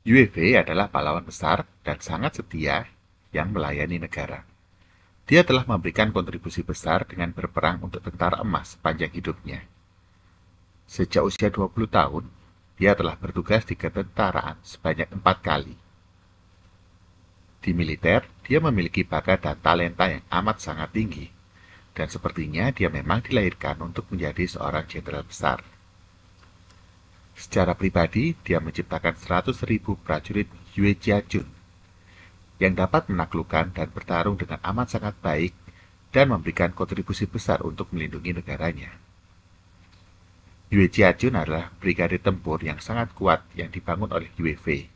Yue Fei adalah pahlawan besar dan sangat setia yang melayani negara. Dia telah memberikan kontribusi besar dengan berperang untuk tentara emas sepanjang hidupnya. Sejak usia 20 tahun, dia telah bertugas di ketentaraan sebanyak 4 kali. Di militer, dia memiliki bakat dan talenta yang amat sangat tinggi, dan sepertinya dia memang dilahirkan untuk menjadi seorang jenderal besar. Secara pribadi, dia menciptakan 100.000 prajurit Yue Jiajun yang dapat menaklukkan dan bertarung dengan amat sangat baik dan memberikan kontribusi besar untuk melindungi negaranya. Yue Jiajun adalah brigade tempur yang sangat kuat yang dibangun oleh Yue Fei.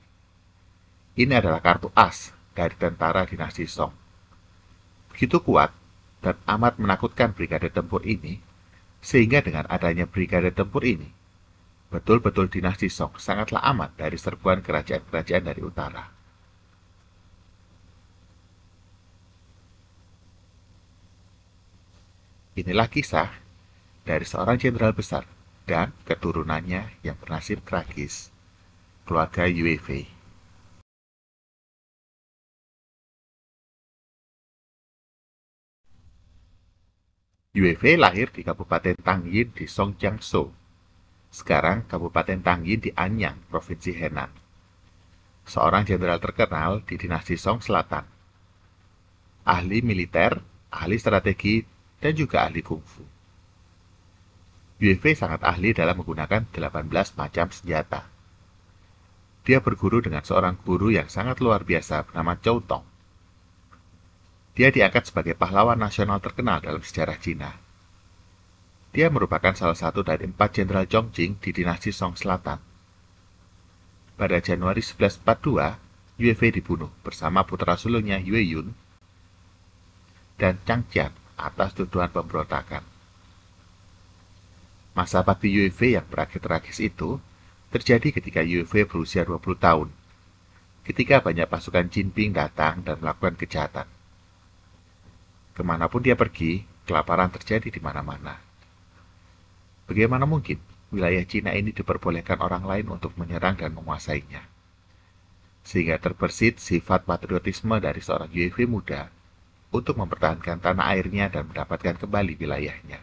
Ini adalah kartu as dari tentara dinasti Song. Begitu kuat dan amat menakutkan brigade tempur ini, sehingga dengan adanya brigade tempur ini, betul-betul dinasti Song sangatlah aman dari serbuan kerajaan-kerajaan dari utara. Inilah kisah dari seorang jenderal besar dan keturunannya yang bernasib tragis, keluarga Yue Fei. Yue Fei lahir di Kabupaten Tangyin di Songjiangsu, sekarang Kabupaten Tangyin di Anyang, Provinsi Henan. Seorang jenderal terkenal di dinasti Song Selatan. Ahli militer, ahli strategi, dan juga ahli kungfu. Yue Fei sangat ahli dalam menggunakan 18 macam senjata. Dia berguru dengan seorang guru yang sangat luar biasa bernama Zhou Tong. Dia diangkat sebagai pahlawan nasional terkenal dalam sejarah Cina. Dia merupakan salah satu dari 4 jenderal Chongqing di dinasti Song Selatan. Pada Januari 1142, Yue Fei dibunuh bersama putra sulungnya Yue Yun dan Chang Jian atas tuduhan pemberontakan. Masa bakti Yue Fei yang berakhir tragis itu terjadi ketika Yue Fei berusia 20 tahun, ketika banyak pasukan Jinping datang dan melakukan kejahatan. Kemanapun dia pergi, kelaparan terjadi di mana-mana. Bagaimana mungkin wilayah Cina ini diperbolehkan orang lain untuk menyerang dan menguasainya? Sehingga terbersit sifat patriotisme dari seorang Yue Fei muda untuk mempertahankan tanah airnya dan mendapatkan kembali wilayahnya.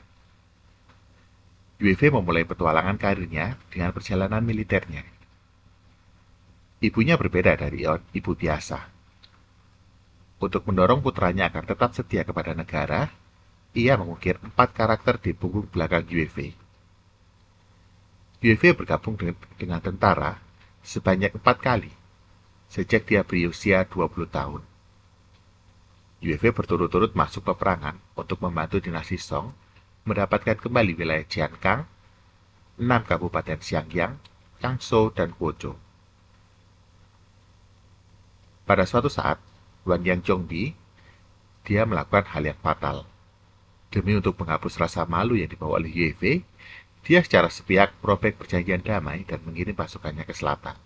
Yue Fei memulai petualangan karirnya dengan perjalanan militernya. Ibunya berbeda dari ibu biasa. Untuk mendorong putranya agar tetap setia kepada negara, ia mengukir 4 karakter di punggung belakang Yue Fei. Yue Fei bergabung dengan tentara sebanyak 4 kali sejak dia berusia 20 tahun. Yue Fei berturut-turut masuk peperangan untuk membantu dinasti Song mendapatkan kembali wilayah Jiankang, 6 kabupaten Xiangyang, Changsou, dan Guozhou. Pada suatu saat, Wanyang Zhongbi, dia melakukan hal yang fatal. Demi untuk menghapus rasa malu yang dibawa oleh Yue Fei, dia secara sepihak merobek perjanjian damai dan mengirim pasukannya ke selatan.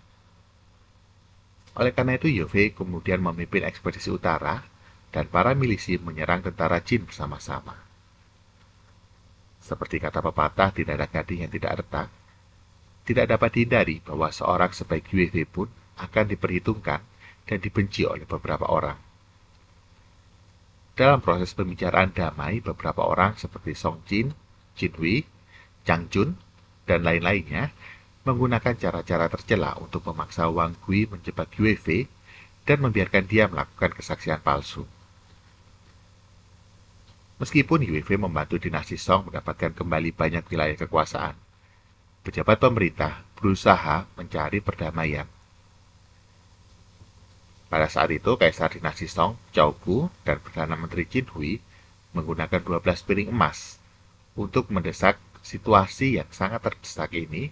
Oleh karena itu, Yue Fei kemudian memimpin ekspedisi utara dan para milisi menyerang tentara Jin bersama-sama. Seperti kata pepatah, tidak ada gading yang tidak retak, tidak dapat dihindari bahwa seorang sebaik Yue Fei pun akan diperhitungkan dan dibenci oleh beberapa orang. Dalam proses pembicaraan damai, beberapa orang seperti Song Jin, Jin Hui, Chang Jun, dan lain-lainnya menggunakan cara-cara tercela untuk memaksa Wang Gui menjebak Yue Fei dan membiarkan dia melakukan kesaksian palsu. Meskipun Yue Fei membantu dinasti Song mendapatkan kembali banyak wilayah kekuasaan, pejabat pemerintah berusaha mencari perdamaian. Pada saat itu, Kaisar dinasti Song, Zhao Bu, dan Perdana Menteri Jin Hui menggunakan 12 piring emas untuk mendesak situasi yang sangat terdesak ini,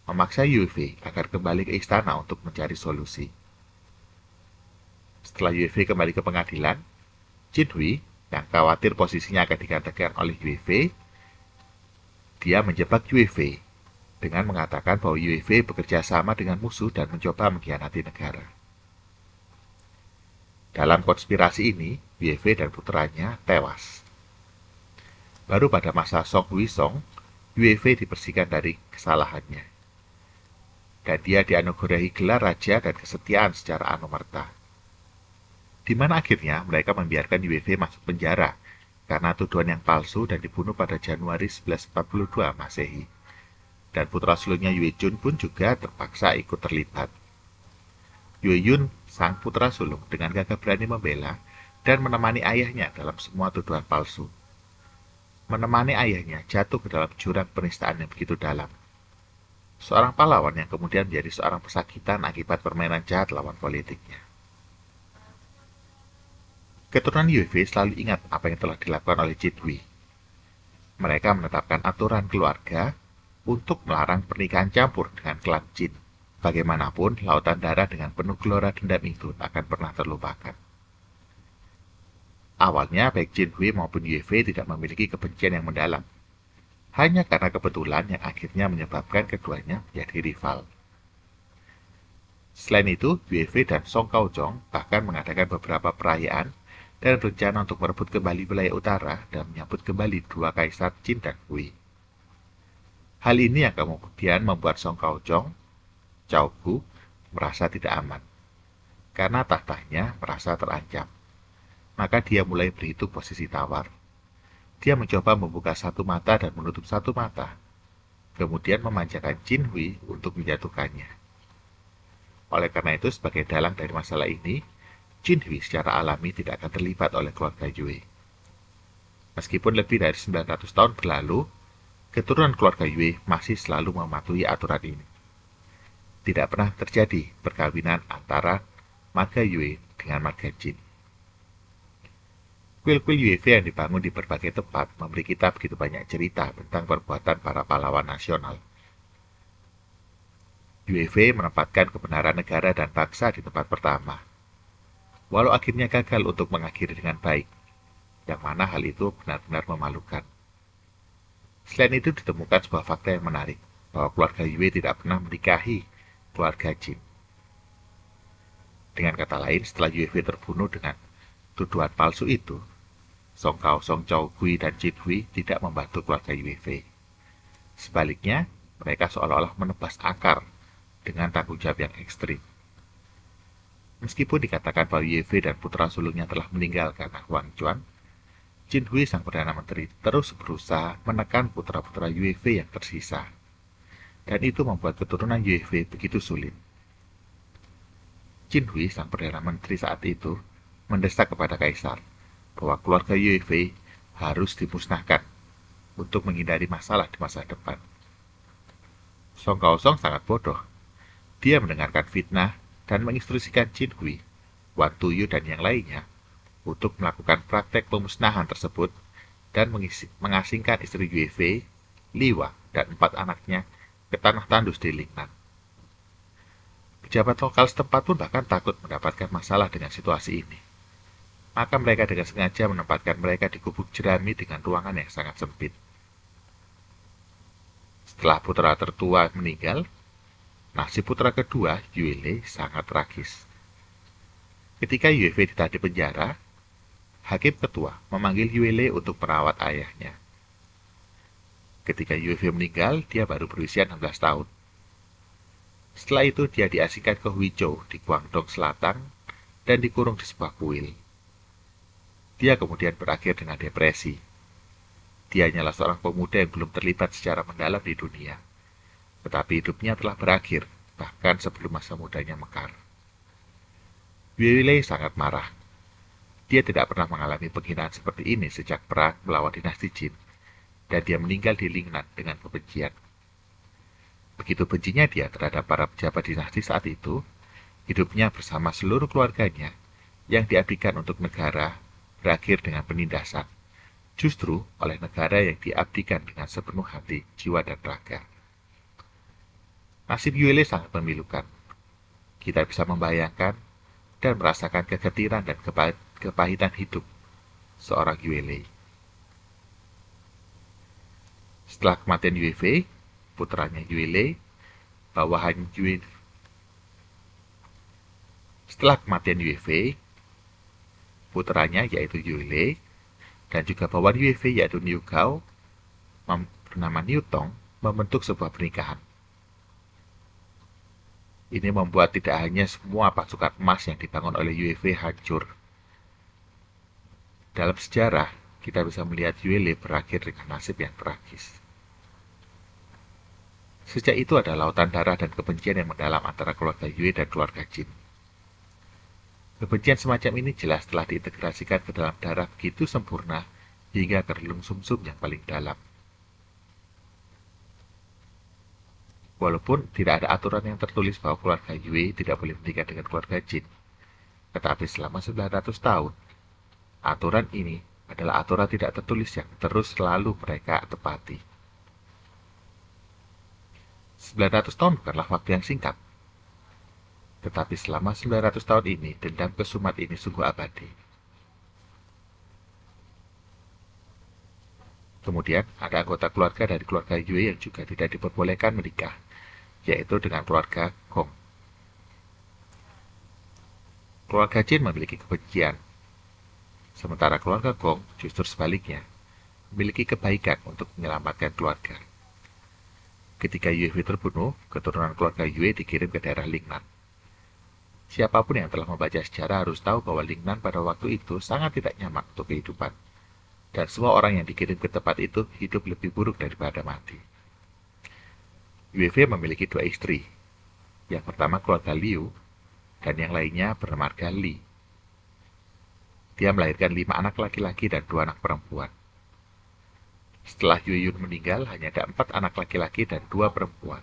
memaksa Yue Fei agar kembali ke istana untuk mencari solusi. Setelah Yue Fei kembali ke pengadilan, Jin Hui, yang khawatir posisinya akan digantikan oleh Yue Fei, dia menjebak Yue Fei dengan mengatakan bahwa Yue Fei bekerja sama dengan musuh dan mencoba mengkhianati negara. Dalam konspirasi ini, Yue Fei dan putranya tewas. Baru pada masa Song Wuisong, Yue Fei dibersihkan dari kesalahannya. dan dia dianugerahi gelar raja dan kesetiaan secara anumerta. Di mana akhirnya mereka membiarkan Yue Fei masuk penjara karena tuduhan yang palsu dan dibunuh pada Januari 1142 Masehi. Dan putra sulungnya Yue Jun pun juga terpaksa ikut terlibat. Yue Yun, sang putra sulung, dengan gagah berani membela dan menemani ayahnya dalam semua tuduhan palsu. Menemani ayahnya jatuh ke dalam jurang penistaan yang begitu dalam. Seorang pahlawan yang kemudian menjadi seorang pesakitan akibat permainan jahat lawan politiknya. Keturunan Yue Fei selalu ingat apa yang telah dilakukan oleh Jin Hui. Mereka menetapkan aturan keluarga untuk melarang pernikahan campur dengan klan Jin. Bagaimanapun, lautan darah dengan penuh gelora dendam itu akan pernah terlupakan. Awalnya, baik Jin Hui maupun Yue Fei tidak memiliki kebencian yang mendalam. Hanya karena kebetulan yang akhirnya menyebabkan keduanya menjadi rival. Selain itu, Yue Fei dan Song Kaozhong bahkan mengadakan beberapa perayaan dan berencana untuk merebut kembali wilayah utara dan menyambut kembali dua kaisar Qin dan Hui. Hal ini yang kemudian membuat Song Kaozhong, Cao Bu, merasa tidak aman, karena tahtanya merasa terancam. Maka dia mulai berhitung posisi tawar. Dia mencoba membuka satu mata dan menutup satu mata, kemudian memanjakan Qin Hui untuk menjatuhkannya. Oleh karena itu, sebagai dalang dari masalah ini, Qin Hui secara alami tidak akan terlibat oleh keluarga Yue. Meskipun lebih dari 900 tahun berlalu, keturunan keluarga Yue masih selalu mematuhi aturan ini. Tidak pernah terjadi perkawinan antara marga Yue dengan marga Qin. Kuil-kuil Yue Fei yang dibangun di berbagai tempat memberi kita begitu banyak cerita tentang perbuatan para pahlawan nasional. Yue Fei menempatkan kebenaran negara dan bangsa di tempat pertama, walau akhirnya gagal untuk mengakhiri dengan baik, yang mana hal itu benar-benar memalukan. Selain itu ditemukan sebuah fakta yang menarik, bahwa keluarga Yue tidak pernah menikahi keluarga Qin. Dengan kata lain, setelah Yue Fei terbunuh dengan tuduhan palsu itu, Song Kaozhong, Cao Hui, dan Qin Hui tidak membantu keluarga Yue Fei. Sebaliknya, mereka seolah-olah menebas akar dengan tanggung jawab yang ekstrim. Meskipun dikatakan bahwa Yue Fei dan putra sulungnya telah meninggal karena Huang Quan, Qin Hui sang Perdana Menteri terus berusaha menekan putra-putra Yue Fei yang tersisa. Dan itu membuat keturunan Yue Fei begitu sulit. Qin Hui sang Perdana Menteri saat itu mendesak kepada kaisar bahwa keluarga Yue Fei harus dimusnahkan untuk menghindari masalah di masa depan. Song Kaozhong sangat bodoh. Dia mendengarkan fitnah dan menginstruksikan Qin Hui, Wan Tuyu, dan yang lainnya untuk melakukan praktek pemusnahan tersebut dan mengasingkan istri Yue Fei, Li Wang, dan 4 anaknya ke tanah tandus di Lingnan. Pejabat lokal setempat pun bahkan takut mendapatkan masalah dengan situasi ini. Maka mereka dengan sengaja menempatkan mereka di gubuk jerami dengan ruangan yang sangat sempit. Setelah putra tertua meninggal, nasib putra kedua, Yue Lei, sangat tragis. Ketika Yue Fei ditahan di penjara, hakim ketua memanggil Yue Lei untuk merawat ayahnya. Ketika Yue Fei meninggal, dia baru berusia 16 tahun. Setelah itu, dia diasingkan ke Huizhou di Guangdong Selatan dan dikurung di sebuah kuil. Dia kemudian berakhir dengan depresi. Dia hanyalah seorang pemuda yang belum terlibat secara mendalam di dunia. Tetapi hidupnya telah berakhir, bahkan sebelum masa mudanya mekar. Yue Lei sangat marah. Dia tidak pernah mengalami penghinaan seperti ini sejak perang melawan dinasti Jin, dan dia meninggal di Lingnan dengan kebencian. Begitu bencinya dia terhadap para pejabat dinasti saat itu, hidupnya bersama seluruh keluarganya yang diabdikan untuk negara berakhir dengan penindasan, justru oleh negara yang diabdikan dengan sepenuh hati, jiwa, dan raga. Nasib Yue Lei sangat memilukan. Kita bisa membayangkan dan merasakan kegetiran dan kepahitan hidup seorang Yue Lei. Setelah kematian Yue Fei, putranya Yue Lei, bawahan Yue Setelah kematian Yue Fei, putranya yaitu Yue Lei, dan juga bawahan Yue Fei yaitu Niu Gao, bernama Niu Tong, membentuk sebuah pernikahan. Ini membuat tidak hanya semua pasukan emas yang dibangun oleh UEV hancur. Dalam sejarah, kita bisa melihat Yuele berakhir dengan nasib yang tragis. Sejak itu ada lautan darah dan kebencian yang mendalam antara keluarga Yue dan keluarga Jin. Kebencian semacam ini jelas telah diintegrasikan ke dalam darah begitu sempurna hingga ke relung sumsum yang paling dalam. Walaupun tidak ada aturan yang tertulis bahwa keluarga Yue tidak boleh menikah dengan keluarga Jin, tetapi selama 900 tahun, aturan ini adalah aturan tidak tertulis yang terus selalu mereka tepati. 900 tahun bukanlah waktu yang singkat, tetapi selama 900 tahun ini, dendam kesumat ini sungguh abadi. Kemudian, ada anggota keluarga dari keluarga Yue yang juga tidak diperbolehkan menikah, yaitu dengan keluarga Gong. Keluarga Jin memiliki kebencian, sementara keluarga Gong justru sebaliknya, memiliki kebaikan untuk menyelamatkan keluarga. Ketika Yue terbunuh, keturunan keluarga Yue dikirim ke daerah Lingnan. Siapapun yang telah membaca sejarah harus tahu bahwa Lingnan pada waktu itu sangat tidak nyaman untuk kehidupan, dan semua orang yang dikirim ke tempat itu hidup lebih buruk daripada mati. Yue memiliki 2 istri. Yang pertama keluarga Liu, dan yang lainnya bermarga Li. Dia melahirkan 5 anak laki-laki dan 2 anak perempuan. Setelah Yue Yun meninggal, hanya ada 4 anak laki-laki dan 2 perempuan.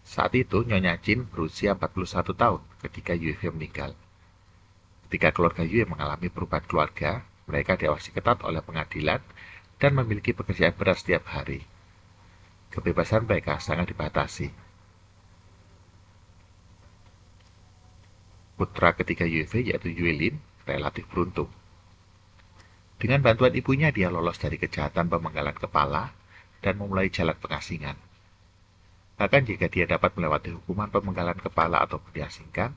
Saat itu, Nyonya Jin berusia 41 tahun ketika Yue meninggal. Ketika keluarga Yue mengalami perubahan keluarga, mereka diawasi ketat oleh pengadilan dan memiliki pekerjaan berat setiap hari. Kebebasan mereka sangat dibatasi. Putra ketiga Yue yaitu Yuelin relatif beruntung. Dengan bantuan ibunya, dia lolos dari kejahatan pemenggalan kepala dan memulai jalan pengasingan. Bahkan jika dia dapat melewati hukuman pemenggalan kepala ataupun diasingkan,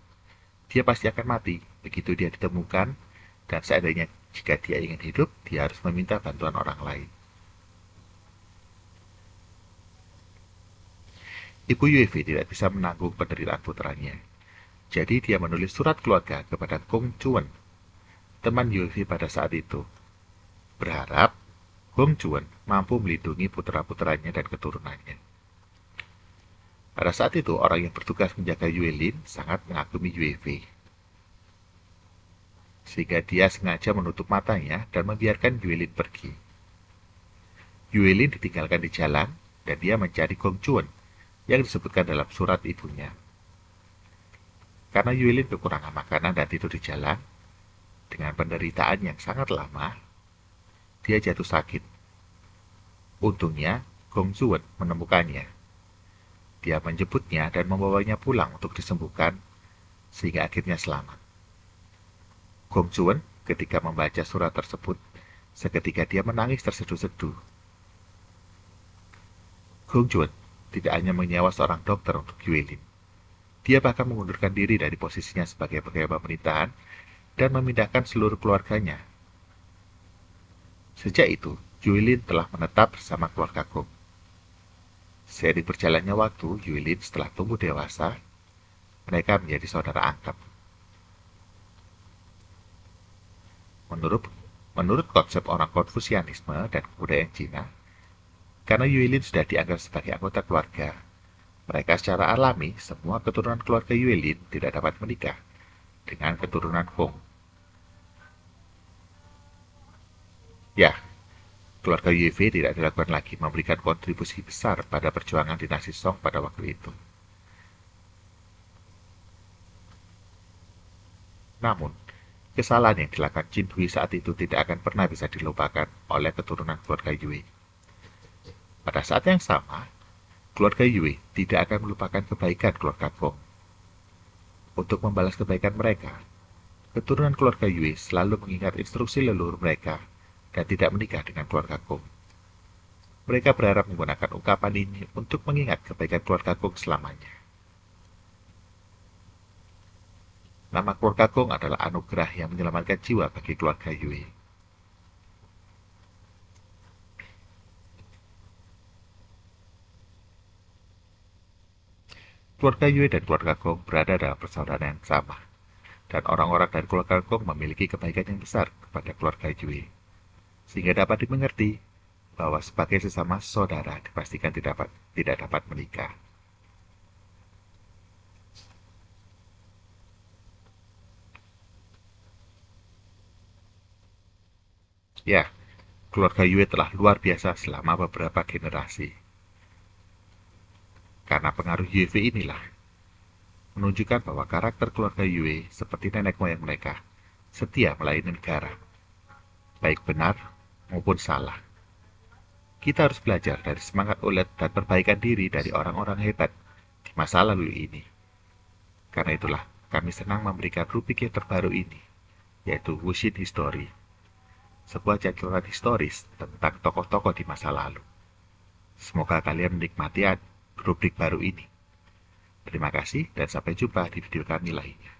dia pasti akan mati begitu dia ditemukan, dan seandainya jika dia ingin hidup, dia harus meminta bantuan orang lain. Ibu Yue tidak bisa menanggung penderitaan putranya. Jadi dia menulis surat keluarga kepada Gong Chuan, teman Yue pada saat itu, berharap Gong Chuan mampu melindungi putra-putranya dan keturunannya. Pada saat itu, orang yang bertugas menjaga Yuelin sangat mengagumi Yue, sehingga dia sengaja menutup matanya dan membiarkan Yuelin pergi. Yuelin ditinggalkan di jalan, dan dia mencari Gong Chuan yang disebutkan dalam surat ibunya. Karena Yuelin kekurangan makanan dan tidur di jalan, dengan penderitaan yang sangat lama, dia jatuh sakit. Untungnya, Gong Chuan menemukannya. Dia menjemputnya dan membawanya pulang untuk disembuhkan, sehingga akhirnya selamat. Gong Chuan ketika membaca surat tersebut, seketika dia menangis terseduh-seduh. Gong Chuan tidak hanya menyewa seorang dokter untuk Yuelin. Dia bahkan mengundurkan diri dari posisinya sebagai pegawai pemerintahan dan memindahkan seluruh keluarganya. Sejak itu, Yuelin telah menetap bersama keluarga Gong. Seiring berjalannya waktu, Yuelin setelah tumbuh dewasa, mereka menjadi saudara angkat. Menurut konsep orang Konfusianisme dan kebudayaan Cina, karena Yuelin sudah dianggap sebagai anggota keluarga, mereka secara alami, semua keturunan keluarga Yuelin tidak dapat menikah dengan keturunan Gong. Ya, keluarga Yue tidak dilakukan lagi memberikan kontribusi besar pada perjuangan dinasti Song pada waktu itu. Namun, kesalahan yang dilakukan Qin Hui saat itu tidak akan pernah bisa dilupakan oleh keturunan keluarga Yue. Pada saat yang sama, keluarga Yue tidak akan melupakan kebaikan keluarga Gong. Untuk membalas kebaikan mereka, keturunan keluarga Yue selalu mengingat instruksi leluhur mereka dan tidak menikah dengan keluarga Gong. Mereka berharap menggunakan ungkapan ini untuk mengingat kebaikan keluarga Gong selamanya. Nama keluarga Gong adalah anugerah yang menyelamatkan jiwa bagi keluarga Yue. Keluarga Yue dan keluarga Gong berada dalam persaudaraan yang sama, dan orang-orang dari keluarga Gong memiliki kebaikan yang besar kepada keluarga Yue, sehingga dapat dimengerti bahwa sebagai sesama saudara dipastikan tidak dapat menikah. Ya, keluarga Yue telah luar biasa selama beberapa generasi. Karena pengaruh UV inilah, menunjukkan bahwa karakter keluarga Yue seperti nenek moyang mereka, setia melayani negara, baik benar maupun salah. Kita harus belajar dari semangat ulet dan perbaikan diri dari orang-orang hebat di masa lalu ini. Karena itulah, kami senang memberikan rubrik yang terbaru ini, yaitu Wushin History, sebuah catatan historis tentang tokoh-tokoh di masa lalu. Semoga kalian menikmati rubrik baru ini. Terima kasih dan sampai jumpa di video kami lainnya.